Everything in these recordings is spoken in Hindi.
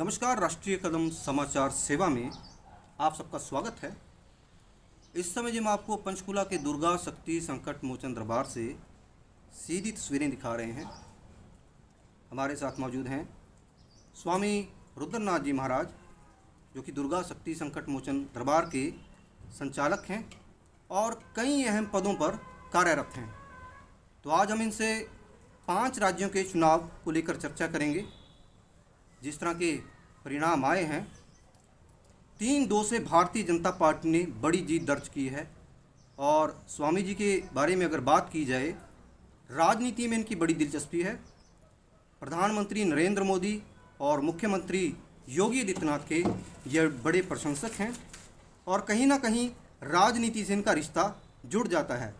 नमस्कार। राष्ट्रीय कदम समाचार सेवा में आप सबका स्वागत है। इस समय जो हम आपको पंचकुला के दुर्गा शक्ति संकट मोचन दरबार से सीधी तस्वीरें दिखा रहे हैं। हमारे साथ मौजूद हैं स्वामी रुद्रनाथ जी महाराज, जो कि दुर्गा शक्ति संकट मोचन दरबार के संचालक हैं और कई अहम पदों पर कार्यरत हैं। तो आज हम इनसे 5 राज्यों के चुनाव को लेकर चर्चा करेंगे। जिस तरह के परिणाम आए हैं, 3-2 से भारतीय जनता पार्टी ने बड़ी जीत दर्ज की है। और स्वामी जी के बारे में अगर बात की जाए, राजनीति में इनकी बड़ी दिलचस्पी है। प्रधानमंत्री नरेंद्र मोदी और मुख्यमंत्री योगी आदित्यनाथ के ये बड़े प्रशंसक हैं और कहीं ना कहीं राजनीति से इनका रिश्ता जुड़ जाता है।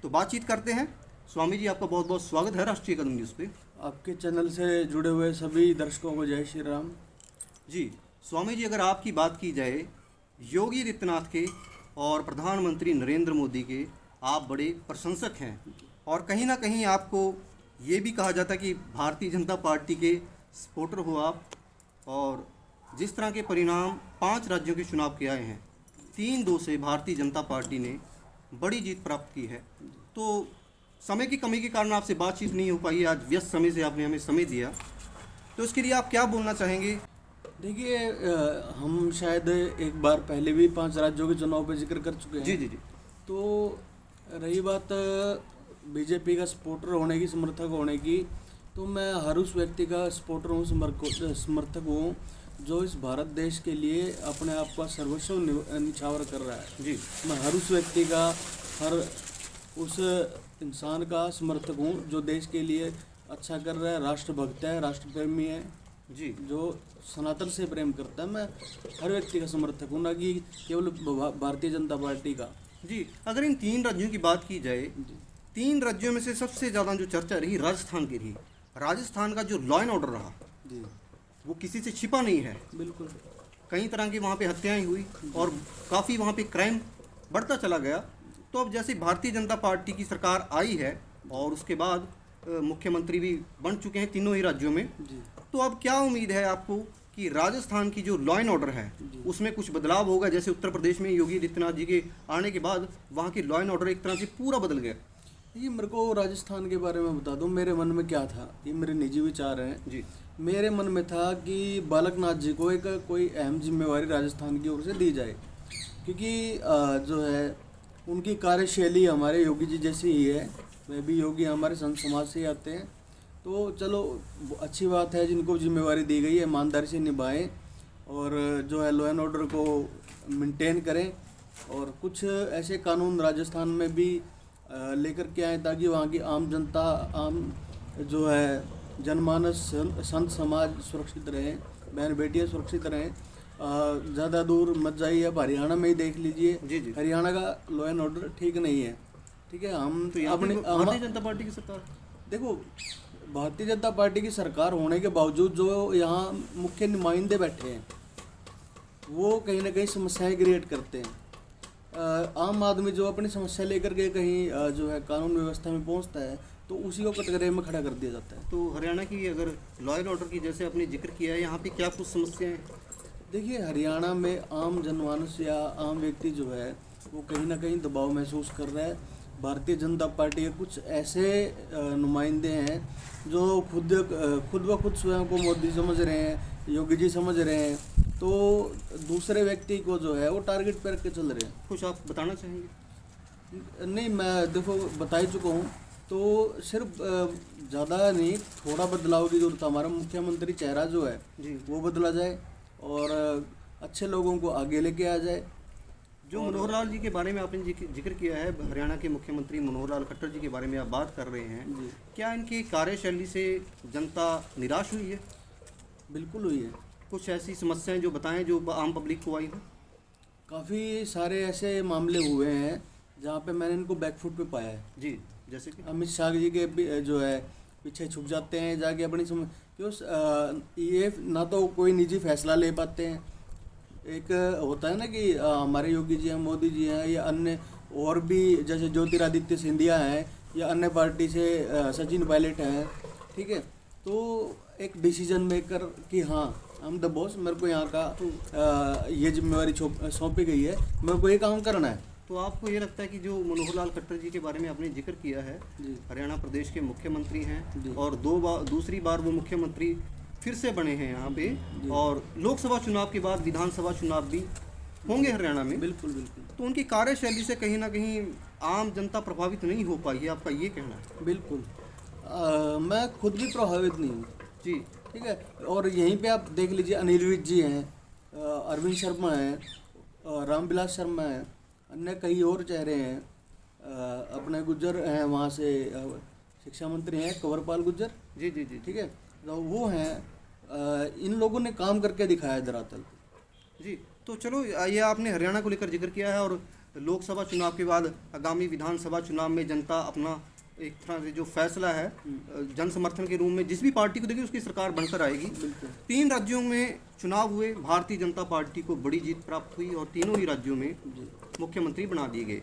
तो बातचीत करते हैं। स्वामी जी, आपका बहुत बहुत स्वागत है राष्ट्रीय कदम न्यूज़ पे। आपके चैनल से जुड़े हुए सभी दर्शकों को जय श्री राम जी। स्वामी जी, अगर आपकी बात की जाए, योगी आदित्यनाथ के और प्रधानमंत्री नरेंद्र मोदी के आप बड़े प्रशंसक हैं और कहीं ना कहीं आपको ये भी कहा जाता है कि भारतीय जनता पार्टी के सपोर्टर हो आप। और जिस तरह के परिणाम 5 राज्यों के चुनाव के आए हैं, 3-2 से भारतीय जनता पार्टी ने बड़ी जीत प्राप्त की है। तो समय की कमी के कारण आपसे बातचीत नहीं हो पाई। आज व्यस्त समय से आपने हमें समय दिया, तो इसके लिए आप क्या बोलना चाहेंगे? देखिए, हम शायद एक बार पहले भी 5 राज्यों के चुनाव पे जिक्र कर चुके हैं। जी जी जी। तो रही बात बीजेपी का सपोर्टर होने की, समर्थक होने की, तो मैं हर उस व्यक्ति का सपोर्टर हूँ, समर्थक हूँ जो इस भारत देश के लिए अपने आप का सर्वस्व निछावर कर रहा है। जी। मैं हर उस व्यक्ति का, हर उस इंसान का समर्थक हूँ जो देश के लिए अच्छा कर रहा है, राष्ट्रभक्त है, राष्ट्रप्रेमी है जी, जो सनातन से प्रेम करता है। मैं हर व्यक्ति का समर्थक हूँ, ना कि केवल भारतीय जनता पार्टी का। जी। अगर इन 3 राज्यों की बात की जाए, 3 राज्यों में से सबसे ज़्यादा जो चर्चा रही राजस्थान की रही। राजस्थान का जो लॉ एंड ऑर्डर रहा जी, वो किसी से छिपा नहीं है। बिल्कुल। कई तरह की वहाँ पे हत्याएं हुई और काफ़ी वहाँ पे क्राइम बढ़ता चला गया। तो अब जैसे भारतीय जनता पार्टी की सरकार आई है और उसके बाद मुख्यमंत्री भी बन चुके हैं तीनों ही राज्यों में, जी। तो अब क्या उम्मीद है आपको कि राजस्थान की जो लॉ एंड ऑर्डर है उसमें कुछ बदलाव होगा? जैसे उत्तर प्रदेश में योगी आदित्यनाथ जी के आने के बाद वहाँ की लॉ एंड ऑर्डर एक तरह से पूरा बदल गया। ये मेरे को राजस्थान के बारे में बता दूं, मेरे मन में क्या था, ये मेरे निजी विचार हैं जी। मेरे मन में था कि बालकनाथ जी को एक कोई अहम जिम्मेवारी राजस्थान की ओर से दी जाए, क्योंकि जो है उनकी कार्यशैली हमारे योगी जी जैसी ही है। वे भी योगी हमारे संत समाज से ही आते हैं। तो चलो, अच्छी बात है, जिनको जिम्मेवारी दी गई है ईमानदारी से निभाएं और जो है लॉ एंड ऑर्डर को मेंटेन करें। और कुछ ऐसे कानून राजस्थान में भी लेकर के आए ताकि वहाँ की आम जनता, आम जो है जनमानस, संत समाज सुरक्षित रहें, बहन बेटियाँ सुरक्षित रहें। ज़्यादा दूर मत जाइए, आप हरियाणा में ही देख लीजिए। जी जी। हरियाणा का लॉ एंड ऑर्डर ठीक नहीं है। ठीक है, हम तो अपने भारतीय जनता पार्टी की सरकार, देखो, भारतीय जनता पार्टी की सरकार होने के बावजूद जो यहाँ मुख्य नुमाइंदे बैठे हैं वो कहीं ना कहीं समस्याएं क्रिएट करते हैं। आम आदमी जो अपनी समस्या लेकर के कहीं जो है कानून व्यवस्था में पहुँचता है तो उसी को कटघरे में खड़ा कर दिया जाता है। तो हरियाणा की अगर लॉ एंड ऑर्डर की जैसे आपने जिक्र किया है, यहाँ पे क्या कुछ समस्याएं हैं? देखिए, हरियाणा में आम जनमानस या आम व्यक्ति जो है वो कहीं ना कहीं दबाव महसूस कर रहा है। भारतीय जनता पार्टी के कुछ ऐसे नुमाइंदे हैं जो खुद ब खुद स्वयं को मोदी समझ रहे हैं, योगी जी समझ रहे हैं, तो दूसरे व्यक्ति को जो है वो टारगेट पर के चल रहे हैं। कुछ आप बताना चाहेंगे? नहीं, मैं देखो बता ही चुका हूँ। तो सिर्फ ज़्यादा नहीं, थोड़ा बदलाव की जरूरत है। हमारा मुख्यमंत्री चेहरा जो है जी, वो बदला जाए और अच्छे लोगों को आगे लेके आ जाए। जो मनोहर लाल जी के बारे में आपने जिक्र किया है, हरियाणा के मुख्यमंत्री मनोहर लाल खट्टर जी के बारे में आप बात कर रहे हैं, जी, क्या इनकी कार्यशैली से जनता निराश हुई है? बिल्कुल हुई है। कुछ ऐसी समस्याएं जो बताएं जो आम पब्लिक को आई हो? काफ़ी सारे ऐसे मामले हुए हैं जहाँ पे मैंने इनको बैकफुट पे पाया है। जी, जैसे कि अमित शाह जी के जो है पीछे छुप जाते हैं जाके अपनी क्यों ये ना तो कोई निजी फैसला ले पाते हैं। एक होता है ना कि हमारे योगी जी हैं, मोदी जी हैं, या अन्य और भी जैसे ज्योतिरादित्य सिंधिया हैं, या अन्य पार्टी से सचिन पायलट हैं। ठीक है, तो एक डिसीजन मेकर कि हाँ हम द बॉस, मेरे को यहाँ का ये जिम्मेवारी सौंपी गई है, मेरे को ये काम करना है। तो आपको ये लगता है कि जो मनोहर लाल खट्टर जी के बारे में आपने जिक्र किया है, जी हरियाणा प्रदेश के मुख्यमंत्री जी। हैं और दूसरी बार वो मुख्यमंत्री फिर से बने हैं यहाँ पे, और लोकसभा चुनाव के बाद विधानसभा चुनाव भी होंगे हरियाणा में, बिल्कुल बिल्कुल तो उनकी कार्यशैली से कहीं ना कहीं आम जनता प्रभावित नहीं हो पाई है, आपका ये कहना है? बिल्कुल। मैं खुद भी प्रभावित नहीं हूँ जी। ठीक है। और यहीं पे आप देख लीजिए, अनिल विज जी हैं, अरविंद शर्मा हैं, रामविलास शर्मा हैं, अन्य कई और चेहरे हैं, अपने गुज्जर हैं वहाँ से, शिक्षा मंत्री हैं कंवरपाल गुज्जर। जी जी जी ठीक है, तो वो हैं, इन लोगों ने काम करके दिखाया धरातल पे। जी। तो चलो, ये आपने हरियाणा को लेकर जिक्र किया है, और लोकसभा चुनाव के बाद आगामी विधानसभा चुनाव में जनता अपना एक तरह से जो फैसला है जन समर्थन के रूप में जिस भी पार्टी को देगी उसकी सरकार बनकर आएगी। 3 राज्यों में चुनाव हुए, भारतीय जनता पार्टी को बड़ी जीत प्राप्त हुई और तीनों ही राज्यों में मुख्यमंत्री बना दिए गए।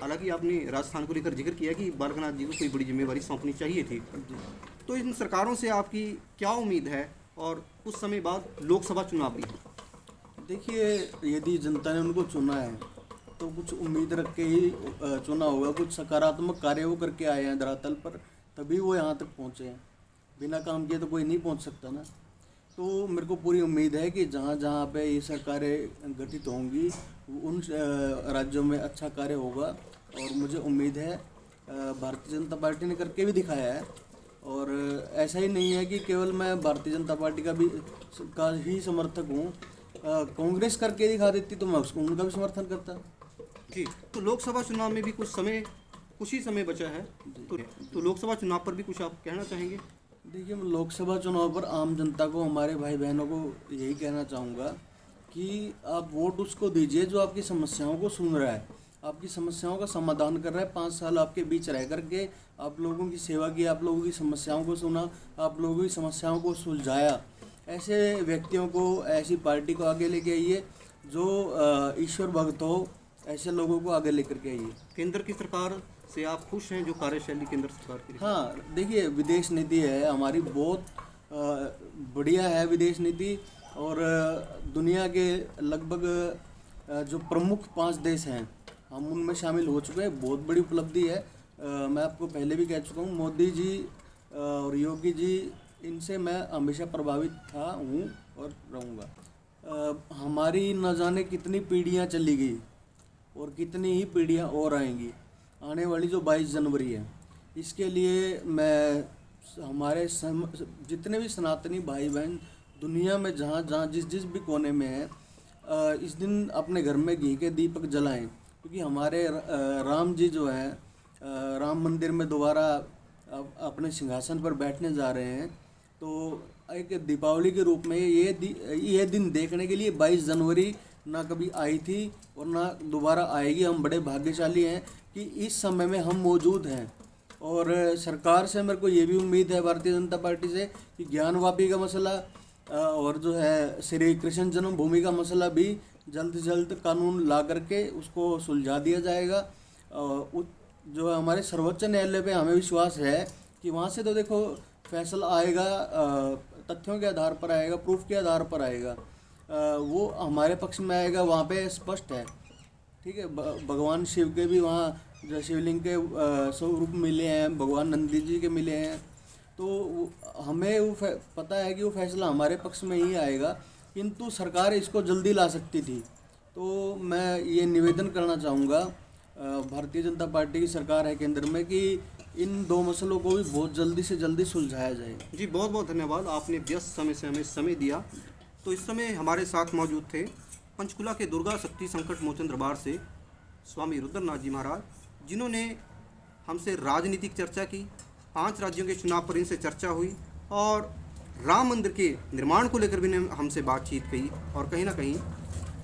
हालांकि आपने राजस्थान को लेकर जिक्र किया कि बालकनाथ जी को कोई बड़ी जिम्मेवारी सौंपनी चाहिए थी, तो इन सरकारों से आपकी क्या उम्मीद है, और कुछ समय बाद लोकसभा चुनाव भी है? देखिए, यदि जनता ने उनको चुना है तो कुछ उम्मीद रख के ही चुना होगा, कुछ सकारात्मक कार्य वो करके आए हैं धरातल पर, तभी वो यहाँ तक पहुँचे हैं। बिना काम किए तो कोई नहीं पहुँच सकता ना। तो मेरे को पूरी उम्मीद है कि जहाँ जहाँ पे ये सरकारें गठित होंगी उन राज्यों में अच्छा कार्य होगा, और मुझे उम्मीद है भारतीय जनता पार्टी ने करके भी दिखाया है। और ऐसा ही नहीं है कि केवल मैं भारतीय जनता पार्टी का ही समर्थक हूँ, कांग्रेस करके दिखा देती तो मैं उसको उनका भी समर्थन करता। जी। तो लोकसभा चुनाव में भी कुछ ही समय बचा है, तो लोकसभा चुनाव पर भी कुछ आप कहना चाहेंगे? देखिए, मैं लोकसभा चुनाव पर आम जनता को, हमारे भाई बहनों को यही कहना चाहूँगा कि आप वोट उसको दीजिए जो आपकी समस्याओं को सुन रहा है, आपकी समस्याओं का समाधान कर रहा है। 5 साल आपके बीच रह करके आप लोगों की सेवा की, आप लोगों की समस्याओं को सुना, आप लोगों की समस्याओं को सुलझाया। ऐसे व्यक्तियों को, ऐसी पार्टी को आगे लेके आइए जो ईश्वर भक्त हो, ऐसे लोगों को आगे लेकर के आइए। केंद्र की सरकार से आप खुश हैं, जो कार्यशैली केंद्र सरकार की? हाँ, देखिए, विदेश नीति है हमारी बहुत बढ़िया है विदेश नीति, और दुनिया के लगभग जो प्रमुख 5 देश हैं हम उनमें शामिल हो चुके हैं। बहुत बड़ी उपलब्धि है। मैं आपको पहले भी कह चुका हूँ, मोदी जी और योगी जी, इनसे मैं हमेशा प्रभावित हूँ और रहूँगा। हमारी न जाने कितनी पीढ़ियाँ चली गई और कितनी ही पीढ़ियाँ और आएंगी। आने वाली जो 22 जनवरी है, इसके लिए मैं हमारे जितने भी सनातनी भाई बहन दुनिया में जहाँ जहाँ जिस भी कोने में है, इस दिन अपने घर में घी के दीपक जलाएं, क्योंकि हमारे राम जी जो हैं राम मंदिर में दोबारा अपने सिंहासन पर बैठने जा रहे हैं। तो एक दीपावली के रूप में ये दिन देखने के लिए 22 जनवरी ना कभी आई थी और ना दोबारा आएगी। हम बड़े भाग्यशाली हैं कि इस समय में हम मौजूद हैं। और सरकार से मेरे को ये भी उम्मीद है, भारतीय जनता पार्टी से, कि ज्ञानवापी का मसला और जो है श्री कृष्ण जन्मभूमि का मसला भी जल्द से जल्द कानून ला करके उसको सुलझा दिया जाएगा। जो है हमारे सर्वोच्च न्यायालय पे हमें विश्वास है कि वहाँ से तो देखो फैसला आएगा, तथ्यों के आधार पर आएगा, प्रूफ के आधार पर आएगा, वो हमारे पक्ष में आएगा। वहाँ पे स्पष्ट है, ठीक है। भगवान शिव के भी वहाँ जो शिवलिंग के स्वरूप मिले हैं, भगवान नंदी जी के मिले हैं, तो हमें वो पता है कि वो फैसला हमारे पक्ष में ही आएगा। किंतु सरकार इसको जल्दी ला सकती थी। तो मैं ये निवेदन करना चाहूँगा भारतीय जनता पार्टी की सरकार है केंद्र में, कि इन 2 मसलों को भी बहुत जल्दी से जल्दी सुलझाया जाए। जी, बहुत बहुत धन्यवाद, आपने व्यस्त समय से हमें समय दिया। तो इस समय हमारे साथ मौजूद थे पंचकुला के दुर्गा शक्ति संकट मोचन दरबार से स्वामी रुद्रनाथ जी महाराज, जिन्होंने हमसे राजनीतिक चर्चा की, 5 राज्यों के चुनाव पर इनसे चर्चा हुई और राम मंदिर के निर्माण को लेकर भी हमसे बातचीत की। और कहीं ना कहीं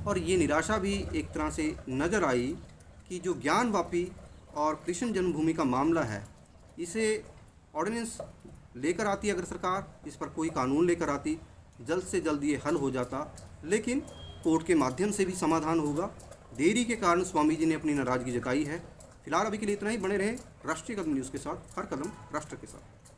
और ये निराशा भी एक तरह से नज़र आई कि जो ज्ञानवापी और कृष्ण जन्मभूमि का मामला है, इसे ऑर्डिनेंस लेकर आती अगर सरकार, इस पर कोई कानून लेकर आती, जल्द से जल्द ये हल हो जाता। लेकिन कोर्ट के माध्यम से भी समाधान होगा। देरी के कारण स्वामी जी ने अपनी नाराज़गी जताई है। फिलहाल अभी के लिए इतना ही। बने रहे राष्ट्रीय कदम न्यूज़ के साथ, हर कदम राष्ट्र के साथ।